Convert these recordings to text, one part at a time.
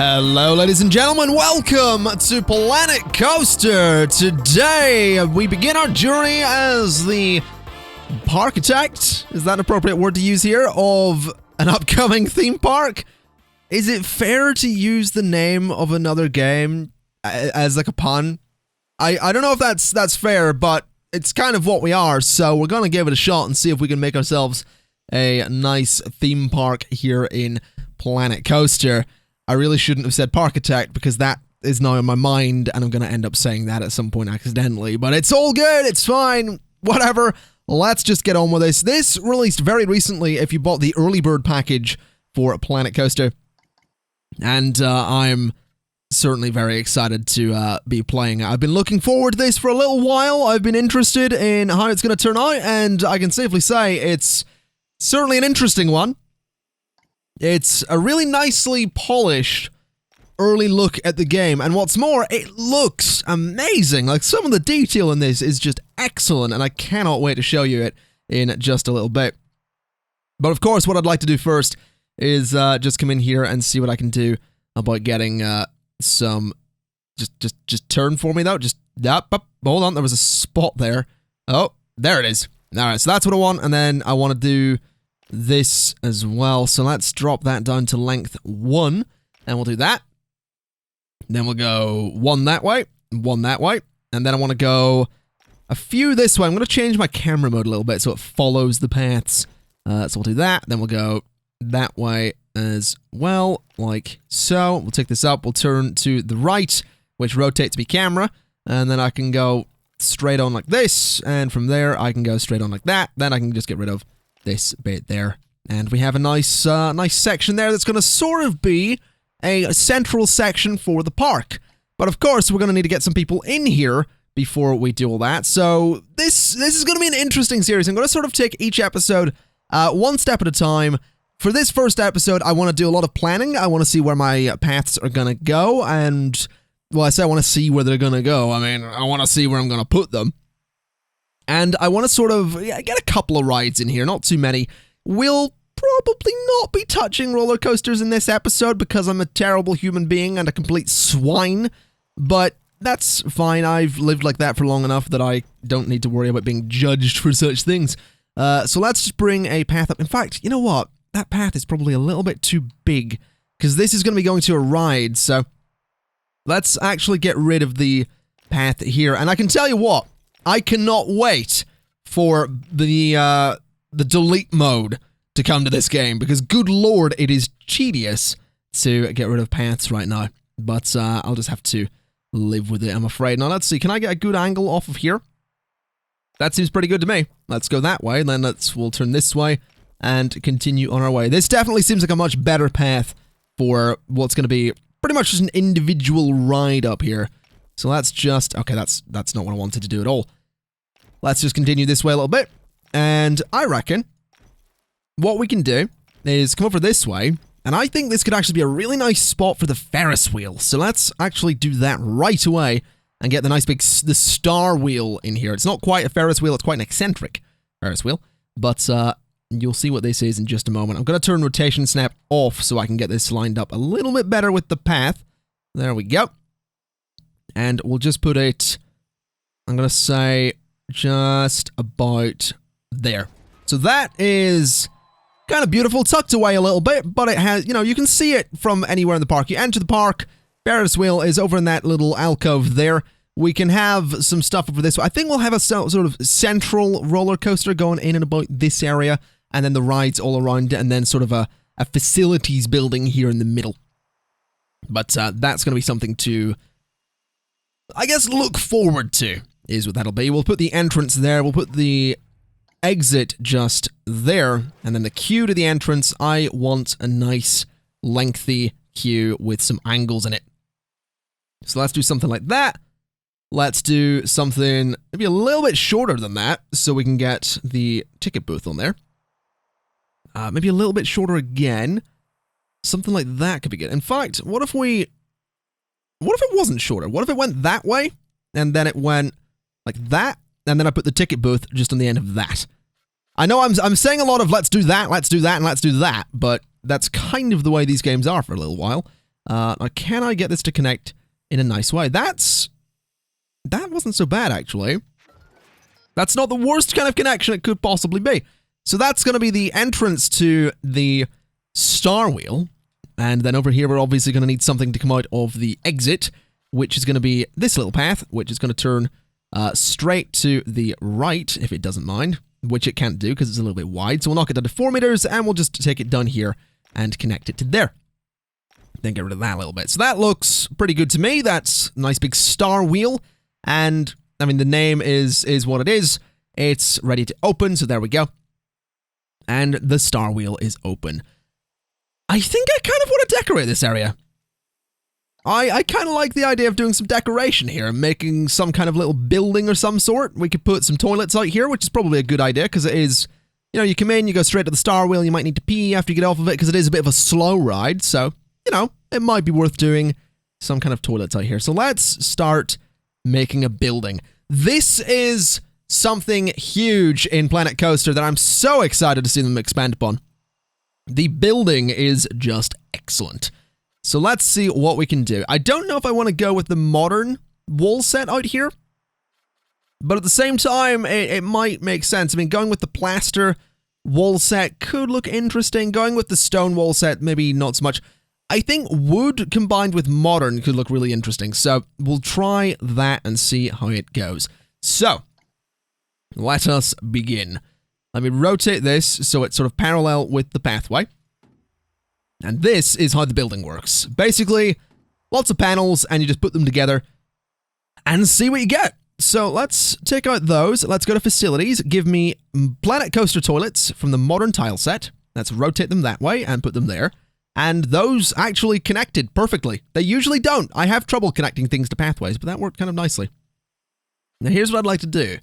Hello, ladies and gentlemen. Welcome to Planet Coaster. Today, we begin our journey as the architect. Is that an appropriate word to use here? Of an upcoming theme park? Is it fair to use the name of another game as like a pun? I don't know if that's fair, but it's kind of what we are, so we're gonna give it a shot and see if we can make ourselves a nice theme park here in Planet Coaster. I really shouldn't have said Parkitect because that is now in my mind and I'm going to end up saying that at some point accidentally. But it's all good, it's fine, whatever. Let's just get on with this. This released very recently if you bought the early bird package for Planet Coaster. And I'm certainly very excited to be playing it. I've been looking forward to this for a little while. I've been interested in how it's going to turn out, and I can safely say it's certainly an interesting one. It's a really nicely polished early look at the game, and what's more, it looks amazing. Like, some of the detail in this is just excellent, and I cannot wait to show you it in just a little bit. But of course, what I'd like to do first is just come in here and see what I can do about getting some... Just turn for me, though. Just... Up, hold on, there was a spot there. Oh, there it is. Alright, so that's what I want, and then I want to do this as well. So let's drop that down to length 1, and we'll do that. Then we'll go 1 that way, 1 that way, and then I want to go a few this way. I'm going to change my camera mode a little bit so it follows the paths. So we'll do that, then we'll go that way as well, like so. We'll take this up, we'll turn to the right, which rotates my camera, and then I can go straight on like this, and from there I can go straight on like that. Then I can just get rid of this bit there, and we have a nice nice section there that's going to sort of be a central section for the park. But of course, we're going to need to get some people in here before we do all that. So this is going to be an interesting series. I'm going to sort of take each episode one step at a time. For this first episode, I want to do a lot of planning. I want to see where my paths are going to go, and well, I say I want to see where they're going to go. I mean, I want to see where I'm going to put them. And I want to sort of get a couple of rides in here, not too many. We'll probably not be touching roller coasters in this episode because I'm a terrible human being and a complete swine, but that's fine. I've lived like that for long enough that I don't need to worry about being judged for such things. So let's just bring a path up. In fact, you know what? That path is probably a little bit too big because this is going to be going to a ride, so let's actually get rid of the path here. And I can tell you what, I cannot wait for the delete mode to come to this game, because good lord, it is tedious to get rid of paths right now. But I'll just have to live with it, I'm afraid. Now, let's see, can I get a good angle off of here? That seems pretty good to me. Let's go that way, and then we'll turn this way and continue on our way. This definitely seems like a much better path for what's going to be pretty much just an individual ride up here. So let's just... Okay, that's not what I wanted to do at all. Let's just continue this way a little bit. And I reckon what we can do is come over this way. And I think this could actually be a really nice spot for the Ferris wheel. So let's actually do that right away and get the nice big the star wheel in here. It's not quite a Ferris wheel. It's quite an eccentric Ferris wheel. But you'll see what this is in just a moment. I'm going to turn rotation snap off so I can get this lined up a little bit better with the path. There we go. And we'll just put it, I'm going to say, just about there. So that is kind of beautiful, tucked away a little bit, but it has, you know, you can see it from anywhere in the park. You enter the park, Ferris wheel is over in that little alcove there. We can have some stuff over this. I think we'll have a sort of central roller coaster going in and about this area, and then the rides all around it, and then sort of a facilities building here in the middle. But that's going to be something to, I guess, look forward to, is what that'll be. We'll put the entrance there, we'll put the exit just there, and then the queue to the entrance, I want a nice, lengthy queue with some angles in it. So let's do something like that. Let's do something maybe a little bit shorter than that, so we can get the ticket booth on there. Maybe a little bit shorter again. Something like that could be good. In fact, what if it wasn't shorter? What if it went that way, and then it went like that, and then I put the ticket booth just on the end of that? I know I'm saying a lot of let's do that, and let's do that, but that's kind of the way these games are for a little while. Now, can I get this to connect in a nice way? That wasn't so bad, actually. That's not the worst kind of connection it could possibly be. So that's going to be the entrance to the star wheel. And then over here, we're obviously going to need something to come out of the exit, which is going to be this little path, which is going to turn straight to the right, if it doesn't mind, which it can't do because it's a little bit wide. So we'll knock it down to 4 meters, and we'll just take it down here and connect it to there. Then get rid of that a little bit. So that looks pretty good to me. That's a nice big star wheel. And, I mean, the name is what it is. It's ready to open, so there we go. And the star wheel is open. I think I kind of want to decorate this area. I kind of like the idea of doing some decoration here and making some kind of little building or some sort. We could put some toilets out here, which is probably a good idea because it is, you know, you come in, you go straight to the star wheel, you might need to pee after you get off of it because it is a bit of a slow ride. So, you know, it might be worth doing some kind of toilets out here. So let's start making a building. This is something huge in Planet Coaster that I'm so excited to see them expand upon. The building is just excellent. So let's see what we can do. I don't know if I want to go with the modern wall set out here, but at the same time, it might make sense. I mean, going with the plaster wall set could look interesting. Going with the stone wall set, maybe not so much. I think wood combined with modern could look really interesting. So we'll try that and see how it goes. So let us begin. Let me rotate this so it's sort of parallel with the pathway. And this is how the building works. Basically, lots of panels, and you just put them together and see what you get. So let's take out those. Let's go to facilities. Give me Planet Coaster toilets from the modern tile set. Let's rotate them that way and put them there. And those actually connected perfectly. They usually don't. I have trouble connecting things to pathways, but that worked kind of nicely. Now here's what I'd like to do.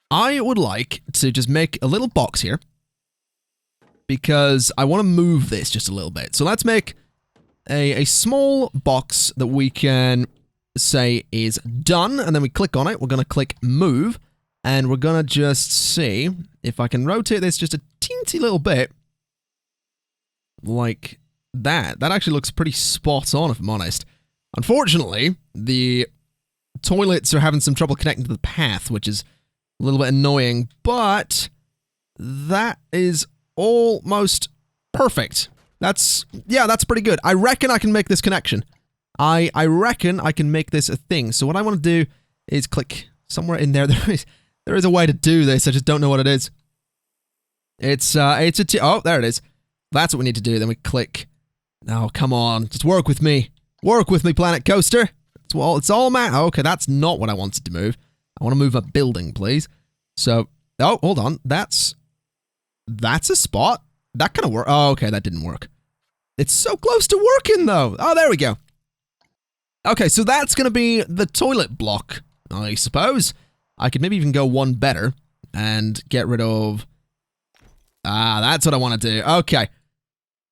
I would like to just make a little box here, because I want to move this just a little bit. So let's make a small box that we can say is done, and then we click on it. We're going to click move, and we're going to just see if I can rotate this just a teensy little bit like that. That actually looks pretty spot on, if I'm honest. Unfortunately, the toilets are having some trouble connecting to the path, which is a little bit annoying, but that is almost perfect. That's pretty good. I reckon I can make this connection. I reckon I can make this a thing. So what I want to do is click somewhere in there. There is a way to do this. I just don't know what it is. Oh, there it is. That's what we need to do. Then we click. Oh, come on. Just work with me. Work with me, Planet Coaster. It's all man. Okay, that's not what I wanted to move. I want to move a building, please. So, oh, hold on. That's a spot. That kind of work. Oh, okay, that didn't work. It's so close to working, though. Oh, there we go. Okay, so that's going to be the toilet block, I suppose. I could maybe even go one better and get rid of... that's what I want to do. Okay.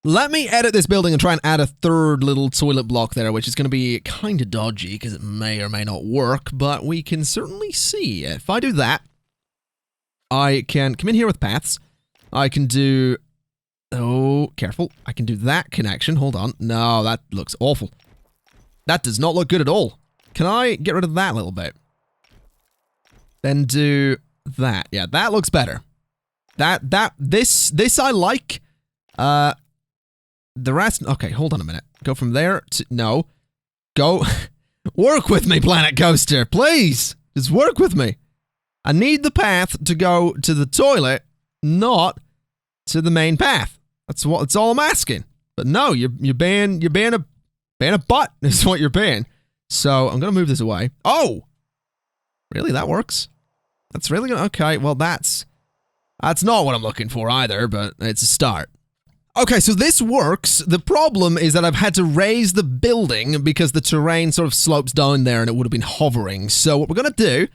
Let me edit this building and try and add a third little toilet block there, which is going to be kind of dodgy because it may or may not work, but we can certainly see. If I do that, I can come in here with paths. I can do... Oh, careful. I can do that connection. Hold on. No, that looks awful. That does not look good at all. Can I get rid of that a little bit? Then do that. Yeah, that looks better. This I like. The rest... Okay, hold on a minute. Go from there to... No. Go... Work with me, Planet Coaster, please! Just work with me. I need the path to go to the toilet, not to the main path. That's all I'm asking. But no, you're being a butt is what you're being. So I'm gonna move this away. Oh! Really? That works? That's really gonna... Okay, well that's not what I'm looking for either, but it's a start. Okay, so this works. The problem is that I've had to raise the building because the terrain sort of slopes down there and it would have been hovering. So what we're going to do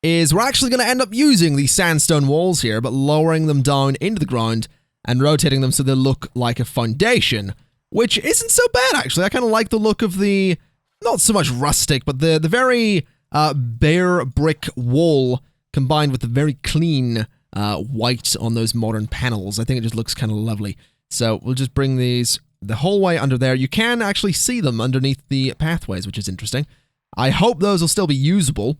is we're actually going to end up using these sandstone walls here, but lowering them down into the ground and rotating them so they look like a foundation, which isn't so bad, actually. I kind of like the look of the, not so much rustic, but the very bare brick wall combined with the very clean white on those modern panels. I think it just looks kind of lovely. So we'll just bring these the whole way under there. You can actually see them underneath the pathways, which is interesting. I hope those will still be usable.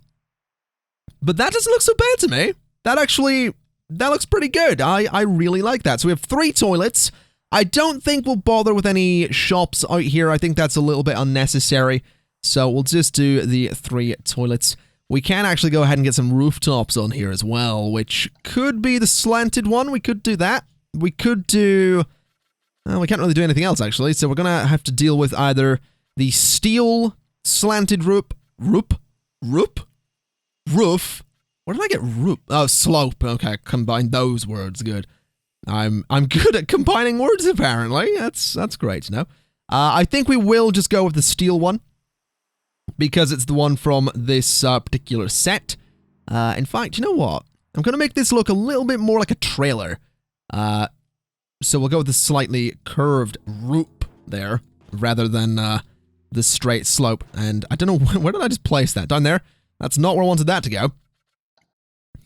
But that doesn't look so bad to me. That looks pretty good. I really like that. So we have 3 toilets. I don't think we'll bother with any shops out here. I think that's a little bit unnecessary. So we'll just do the 3 toilets. We can actually go ahead and get some rooftops on here as well, which could be the slanted one. We could do that. We could do... we can't really do anything else, actually. So we're going to have to deal with either the steel slanted roof. Where did I get roof? Oh, slope. Okay, combine those words. Good. I'm good at combining words, apparently. That's great to know. I think we will just go with the steel one, because it's the one from this particular set. In fact, you know what? I'm going to make this look a little bit more like a trailer. So we'll go with the slightly curved roof there, rather than the straight slope. And I don't know, where did I just place that? Down there? That's not where I wanted that to go.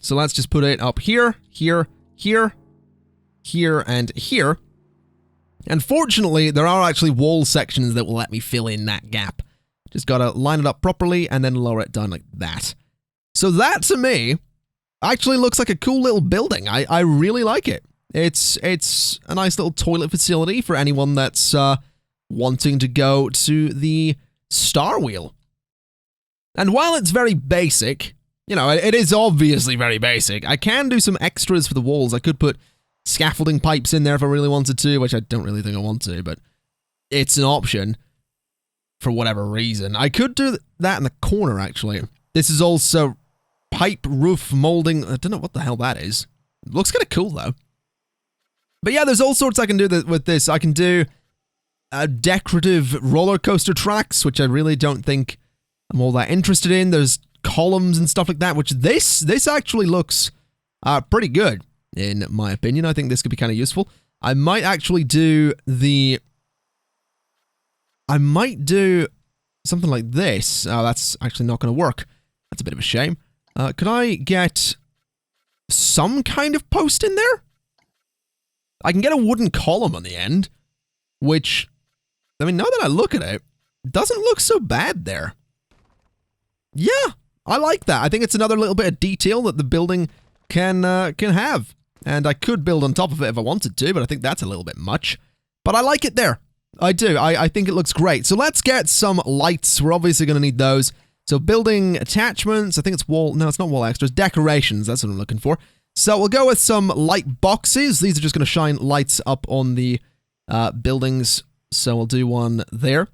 So let's just put it up here, here, here, here, and here. And fortunately, there are actually wall sections that will let me fill in that gap. Just gotta line it up properly and then lower it down like that. So that, to me, actually looks like a cool little building. I really like it. It's a nice little toilet facility for anyone that's wanting to go to the Star Wheel. And while it's very basic, you know, it is obviously very basic, I can do some extras for the walls. I could put scaffolding pipes in there if I really wanted to, which I don't really think I want to, but it's an option for whatever reason. I could do that in the corner, actually. This is also pipe roof molding. I don't know what the hell that is. It looks kind of cool, though. But yeah, there's all sorts I can do with this. I can do decorative roller coaster tracks, which I really don't think I'm all that interested in. There's columns and stuff like that, which this actually looks pretty good, in my opinion. I think this could be kind of useful. I might actually do something like this. Oh, that's actually not going to work. That's a bit of a shame. Could I get some kind of post in there? I can get a wooden column on the end, which, I mean, now that I look at it, doesn't look so bad there. Yeah, I like that. I think it's another little bit of detail that the building can have. And I could build on top of it if I wanted to, but I think that's a little bit much. But I like it there. I do. I think it looks great. So let's get some lights. We're obviously going to need those. So building attachments. I think it's wall. No, it's not wall extras. Decorations. That's what I'm looking for. So we'll go with some light boxes. These are just going to shine lights up on the buildings. So I'll do one there.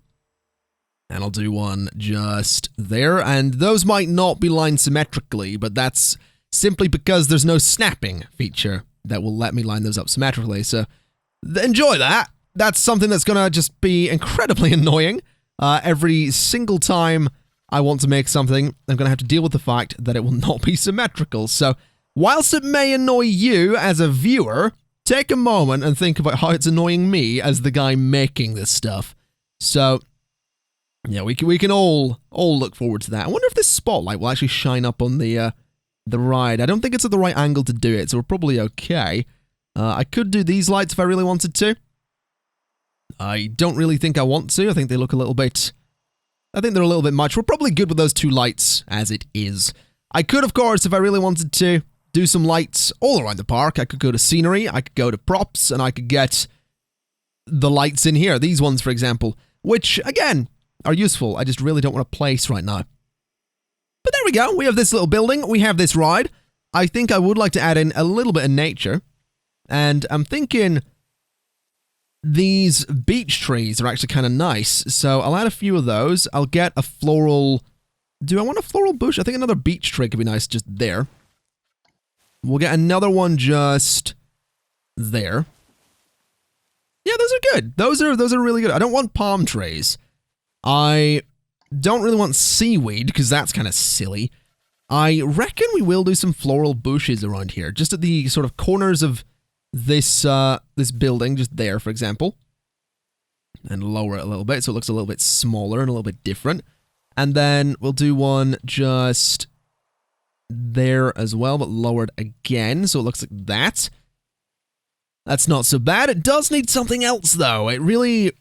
And I'll do one just there. And those might not be lined symmetrically, but that's simply because there's no snapping feature that will let me line those up symmetrically. So enjoy that. That's something that's going to just be incredibly annoying. Every single time I want to make something, I'm going to have to deal with the fact that it will not be symmetrical. So whilst it may annoy you as a viewer, take a moment and think about how it's annoying me as the guy making this stuff. So yeah, we can all look forward to that. I wonder if this spotlight will actually shine up on the ride. I don't think it's at the right angle to do it, so we're probably okay. I could do these lights if I really wanted to. I don't really think I want to. I think they look a little bit... I think they're a little bit much. We're probably good with those 2 lights as it is. I could, of course, if I really wanted to, do some lights all around the park. I could go to scenery, I could go to props, and I could get the lights in here. These ones, for example, which, again, are useful. I just really don't want to place right now. But there we go. We have this little building. We have this ride. I think I would like to add in a little bit of nature. And I'm thinking these beech trees are actually kind of nice. So I'll add a few of those. I'll get a floral... Do I want a floral bush? I think another beech tree could be nice just there. We'll get another one just there. Yeah, those are good. Those are really good. I don't want palm trees. I don't really want seaweed, because that's kind of silly. I reckon we will do some floral bushes around here, just at the sort of corners of this this building, just there, for example. And lower it a little bit, so it looks a little bit smaller and a little bit different. And then we'll do one just there as well, but lowered again, so it looks like that. That's not so bad. It does need something else, though. It'd be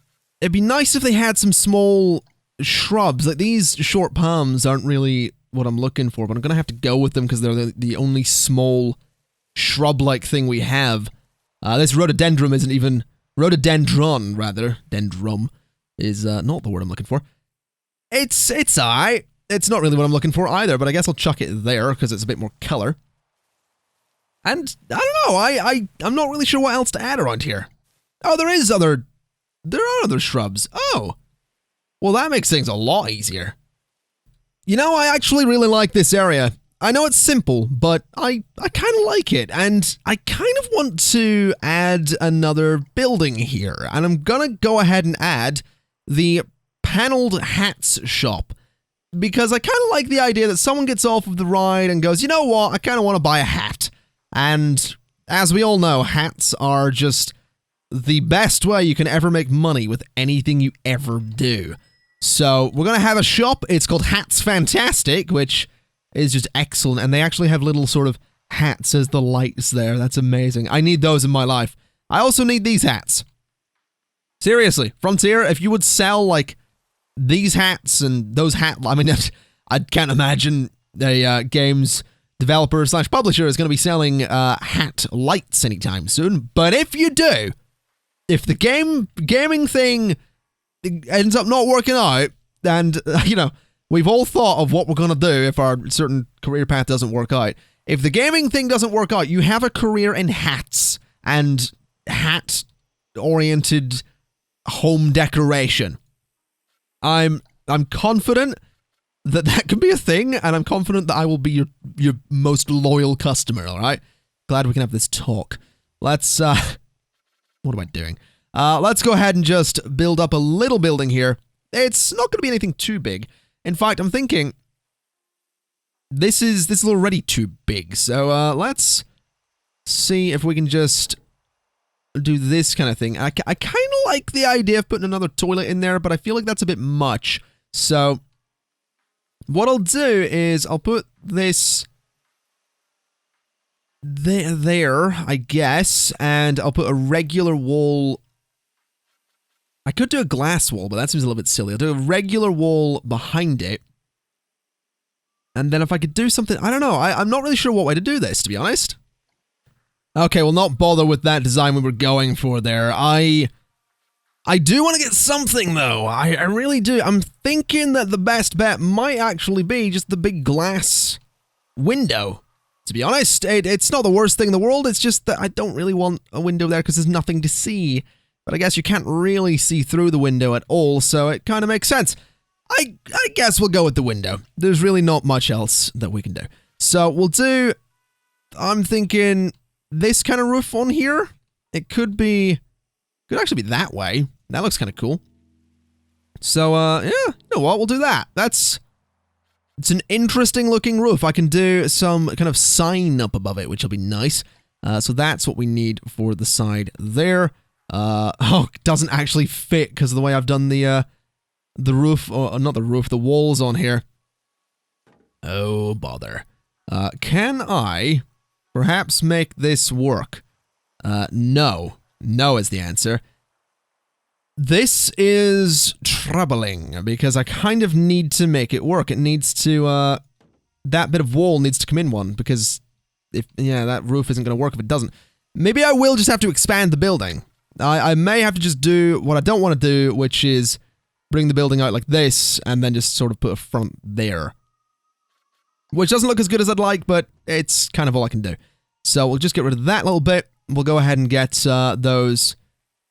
nice if they had some small shrubs. Like, these short palms aren't really what I'm looking for, but I'm going to have to go with them because they're the only small shrub-like thing we have. This rhododendron isn't even... Rhododendron, rather. Dendrum is not the word I'm looking for. It's alright. It's not really what I'm looking for either, but I guess I'll chuck it there because it's a bit more color. And, I don't know, I'm not really sure what else to add around here. Oh, there are other shrubs. Oh. Well, that makes things a lot easier. You know, I actually really like this area. I know it's simple, but I kind of like it, and I kind of want to add another building here, and I'm gonna go ahead and add the paneled hats shop, because I kind of like the idea that someone gets off of the ride and goes, you know what, I kind of want to buy a hat, and as we all know, hats are just the best way you can ever make money with anything you ever do. So, we're gonna have a shop. It's called Hats Fantastic, which is just excellent, and they actually have little sort of hats as the lights there. That's amazing. I need those in my life. I also need these hats. Seriously, Frontier, if you would sell, like, these hats and those I mean, I can't imagine a games developer / publisher is going to be selling hat lights anytime soon, but if you do, if the gaming thing ends up not working out, and, you know, we've all thought of what we're going to do if our certain career path doesn't work out. If the gaming thing doesn't work out, you have a career in hats and hat-oriented home decoration. I'm confident that that could be a thing, and I'm confident that I will be your most loyal customer, alright? Glad we can have this talk. Let's, what am I doing? Let's go ahead and just build up a little building here. It's not going to be anything too big. In fact, I'm thinking this is already too big, so let's see if we can just do this kind of thing. I kind of like the idea of putting another toilet in there, but I feel like that's a bit much. So what I'll do is I'll put this there, I guess, and I'll put a regular wall. I could do a glass wall, but that seems a little bit silly. I'll do a regular wall behind it. And then if I could do something... I don't know. I'm not really sure what way to do this, to be honest. Okay, we'll not bother with that design we were going for there. I do want to get something, though. I really do. I'm thinking that the best bet might actually be just the big glass window. To be honest, it's not the worst thing in the world. It's just that I don't really want a window there because there's nothing to see. But I guess you can't really see through the window at all, so it kind of makes sense. I guess we'll go with the window. There's really not much else that we can do. So we'll do... I'm thinking this kind of roof on here. It could actually be that way. That looks kind of cool. So, yeah, you know what? We'll do that. It's an interesting looking roof. I can do some kind of sign up above it, which will be nice. So that's what we need for the side there. Oh, it doesn't actually fit because of the way I've done the roof, or not the roof, the walls on here. Oh, bother. Can I perhaps make this work? No. No is the answer. This is troubling because I kind of need to make it work. It needs to, that bit of wall needs to come in one because that roof isn't going to work if it doesn't. Maybe I will just have to expand the building. I may have to just do what I don't want to do, which is bring the building out like this, and then just sort of put a front there. Which doesn't look as good as I'd like, but it's kind of all I can do. So we'll just get rid of that little bit. We'll go ahead and get those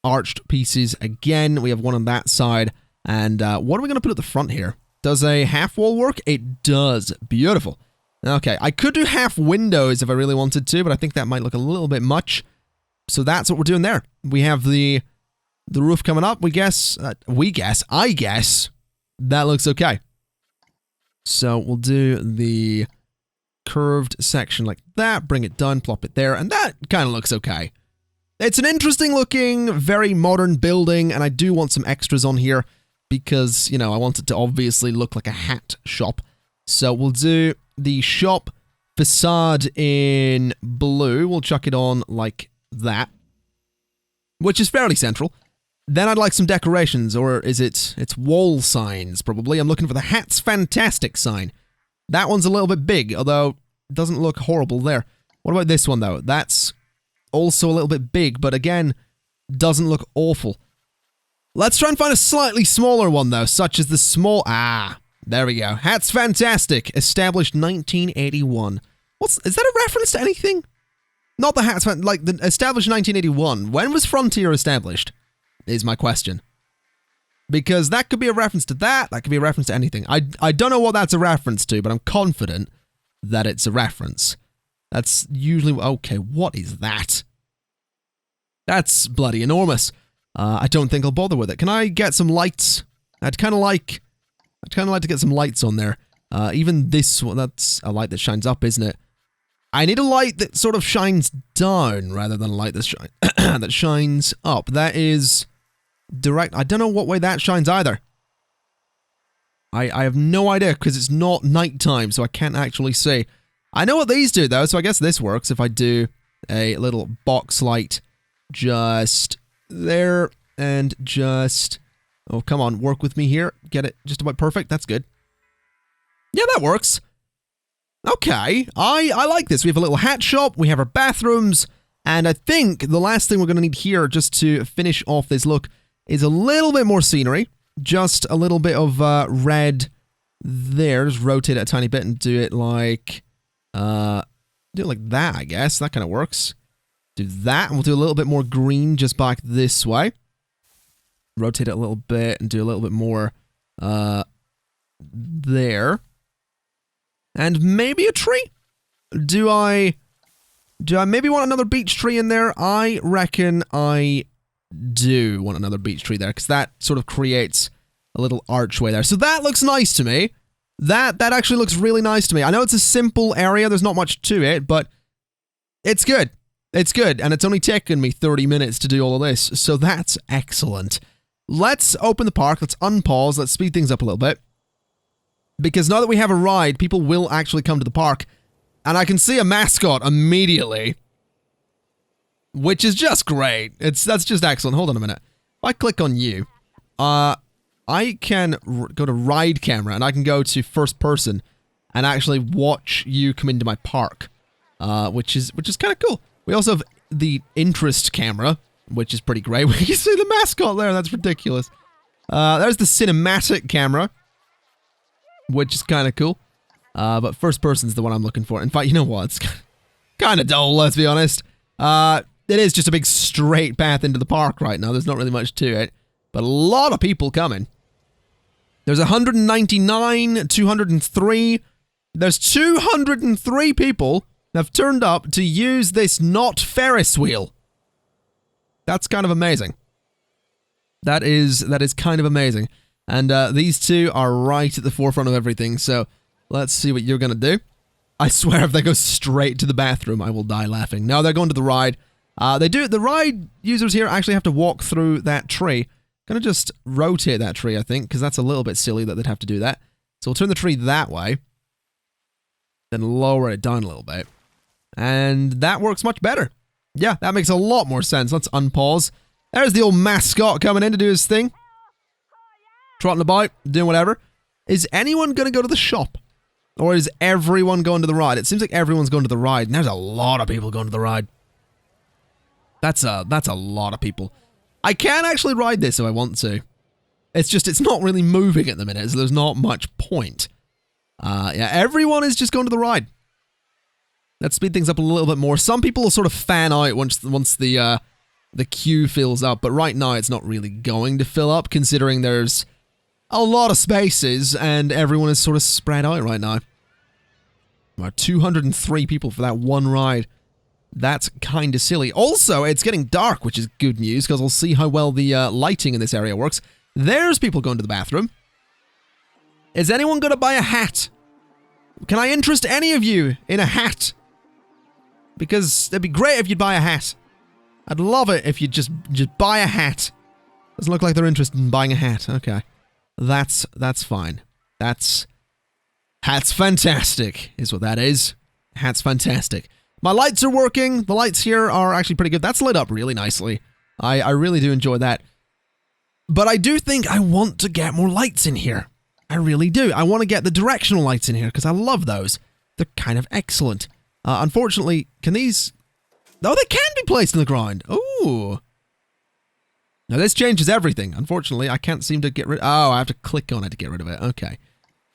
arched pieces again. We have one on that side. And what are we going to put at the front here? Does a half wall work? It does. Beautiful. Okay, I could do half windows if I really wanted to, but I think that might look a little bit much. So that's what we're doing there. We have the roof coming up. I guess, that looks okay. So we'll do the curved section like that, bring it down, plop it there, and that kind of looks okay. It's an interesting looking, very modern building, and I do want some extras on here because, you know, I want it to obviously look like a hat shop. So we'll do the shop facade in blue. We'll chuck it on like that. which is fairly central. Then I'd like some decorations, or is it... It's wall signs, probably. I'm looking for the Hats Fantastic sign. That one's a little bit big, although it doesn't look horrible there. What about this one, though? That's also a little bit big, but again, doesn't look awful. Let's try and find a slightly smaller one, though, such as the small... Ah, there we go. Hats Fantastic, established 1981. Is that a reference to anything? Not the Hats, like, the established 1981. When was Frontier established? Is my question. Because that could be a reference to that could be a reference to anything. I don't know what that's a reference to, but I'm confident that it's a reference. That's usually... Okay, what is that? That's bloody enormous. I don't think I'll bother with it. Can I get some lights? I'd kind of like to get some lights on there. Even this one, that's a light that shines up, isn't it? I need a light that sort of shines down rather than a light that, that shines up. That is direct. I don't know what way that shines either. I have no idea because it's not nighttime, so I can't actually see. I know what these do, though, so I guess this works if I do a little box light just there and just... Oh, come on, work with me here. Get it just about perfect. That's good. Yeah, that works. Okay, I like this. We have a little hat shop, we have our bathrooms, and I think the last thing we're going to need here just to finish off this look is a little bit more scenery. Just a little bit of red there. Just rotate it a tiny bit and do it like... do it like that, I guess. That kind of works. Do that, and we'll do a little bit more green just back this way. Rotate it a little bit and do a little bit more there. And maybe a tree? Do I maybe want another beech tree in there? I reckon I do want another beech tree there, because that sort of creates a little archway there. So that looks nice to me. That actually looks really nice to me. I know it's a simple area, there's not much to it, but it's good. It's good, and it's only taken me 30 minutes to do all of this, so that's excellent. Let's open the park, let's unpause, let's speed things up a little bit. Because now that we have a ride, people will actually come to the park, and I can see a mascot immediately. Which is just great. That's just excellent. Hold on a minute. If I click on you, I can go to ride camera, and I can go to first person and actually watch you come into my park, which is kind of cool. We also have the interest camera, which is pretty great. We can see the mascot there. That's ridiculous. There's the cinematic camera, which is kind of cool. But first person's the one I'm looking for. In fact, you know what? It's kind of dull, let's be honest. It is just a big straight path into the park right now. There's not really much to it. But a lot of people coming. There's 199, 203. There's 203 people that have turned up to use this not Ferris wheel. That's kind of amazing. That is kind of amazing. And these two are right at the forefront of everything. So let's see what you're going to do. I swear if they go straight to the bathroom, I will die laughing. No, they're going to the ride. The ride users here actually have to walk through that tree. Gonna just rotate that tree, I think, because that's a little bit silly that they'd have to do that. So we'll turn the tree that way. Then lower it down a little bit. And that works much better. Yeah, that makes a lot more sense. Let's unpause. There's the old mascot coming in to do his thing. Trotting about, doing whatever. Is anyone gonna go to the shop? Or is everyone going to the ride? It seems like everyone's going to the ride, and there's a lot of people going to the ride. That's a lot of people. I can actually ride this if I want to. It's just, it's not really moving at the minute, so there's not much point. Yeah, everyone is just going to the ride. Let's speed things up a little bit more. Some people will sort of fan out once the queue fills up, but right now it's not really going to fill up, considering there's a lot of spaces, and everyone is sort of spread out right now. About 203 people for that one ride. That's kind of silly. Also, it's getting dark, which is good news, because we'll see how well the lighting in this area works. There's people going to the bathroom. Is anyone going to buy a hat? Can I interest any of you in a hat? Because it'd be great if you'd buy a hat. I'd love it if you'd just buy a hat. Doesn't look like they're interested in buying a hat. Okay. That's fine. Hat's fantastic, is what that is. Hat's fantastic. My lights are working. The lights here are actually pretty good. That's lit up really nicely. I really do enjoy that. But I do think I want to get more lights in here. I really do. I want to get the directional lights in here because I love those. They're kind of excellent. Unfortunately, can these... Oh, they can be placed in the ground. Ooh. Now, this changes everything. Unfortunately, I can't seem to get rid... Oh, I have to click on it to get rid of it. Okay.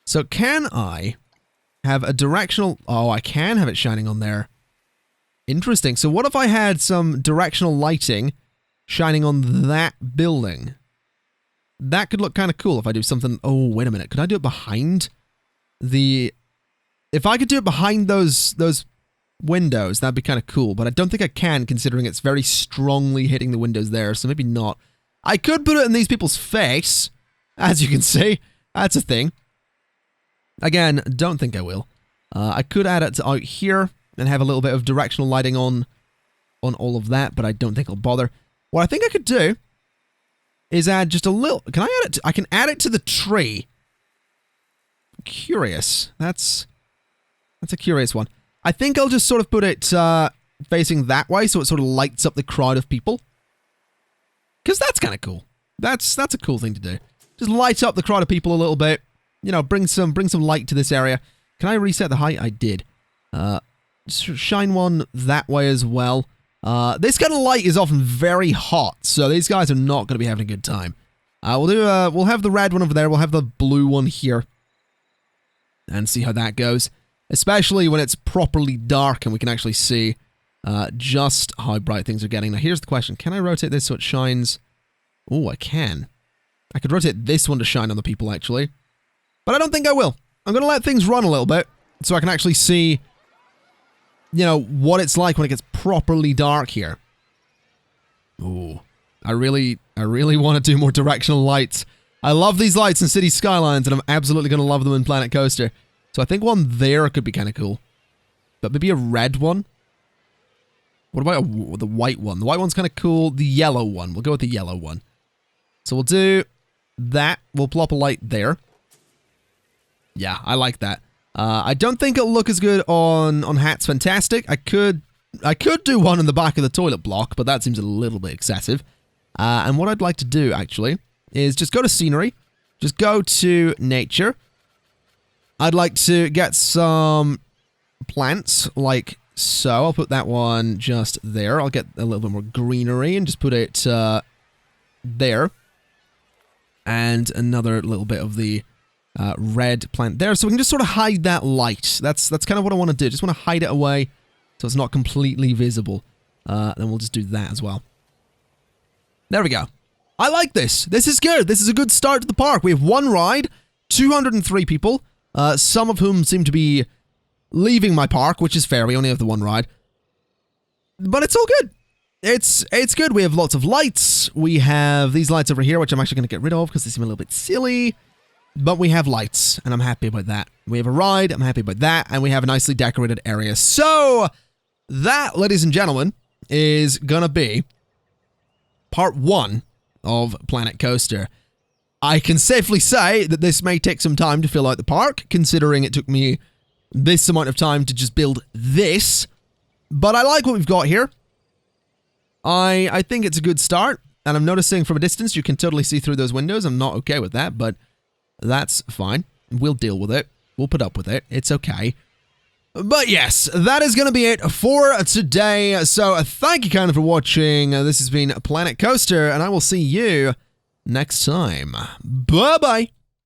So, can I have a directional... Oh, I can have it shining on there. Interesting. So, what if I had some directional lighting shining on that building? That could look kind of cool if I do something... Oh, wait a minute. Could I do it behind the... If I could do it behind those windows, that'd be kind of cool, but I don't think I can, considering it's very strongly hitting the windows there, so maybe not. I could put it in these people's face, as you can see. That's a thing. Again, don't think I will. I could add it out here and have a little bit of directional lighting on all of that, but I don't think I'll bother. What I think I could do is add just a little... Can I add it? I can add it to the tree. Curious. That's a curious one. I think I'll just sort of put it facing that way so it sort of lights up the crowd of people. Because that's kind of cool. That's a cool thing to do. Just light up the crowd of people a little bit. You know, bring some light to this area. Can I reset the height? I did. Shine one that way as well. This kind of light is often very hot, so these guys are not going to be having a good time. We'll have the red one over there. We'll have the blue one here. And see how that goes. Especially when it's properly dark and we can actually see just how bright things are getting. Now, here's the question. Can I rotate this so it shines? Oh, I can. I could rotate this one to shine on the people, actually. But I don't think I will. I'm going to let things run a little bit so I can actually see, you know, what it's like when it gets properly dark here. Ooh. I really want to do more directional lights. I love these lights in City Skylines, and I'm absolutely going to love them in Planet Coaster. So I think one there could be kind of cool. But maybe a red one? What about the white one? The white one's kind of cool. The yellow one. We'll go with the yellow one. So we'll do that. We'll plop a light there. Yeah, I like that. I don't think it'll look as good on Hat's Fantastic. I could do one in the back of the toilet block, but that seems a little bit excessive. And what I'd like to do, actually, is just go to Scenery. Just go to Nature. I'd like to get some plants, like so. I'll put that one just there. I'll get a little bit more greenery and just put it there. And another little bit of the red plant there. So we can just sort of hide that light. That's kind of what I want to do. Just want to hide it away so it's not completely visible. Then we'll just do that as well. There we go. I like this. This is good. This is a good start to the park. We have one ride, 203 people. Some of whom seem to be leaving my park, which is fair. We only have the one ride. But it's all good. It's good. We have lots of lights. We have these lights over here, which I'm actually going to get rid of because they seem a little bit silly. But we have lights, and I'm happy about that. We have a ride. I'm happy about that. And we have a nicely decorated area. So, that, ladies and gentlemen, is going to be part 1 of Planet Coaster. I can safely say that this may take some time to fill out the park, considering it took me this amount of time to just build this. But I like what we've got here. I think it's a good start, and I'm noticing from a distance you can totally see through those windows. I'm not okay with that, but that's fine. We'll deal with it. We'll put up with it. It's okay. But yes, that is going to be it for today. So thank you kind of for watching. This has been Planet Coaster, and I will see you next time. Bye-bye.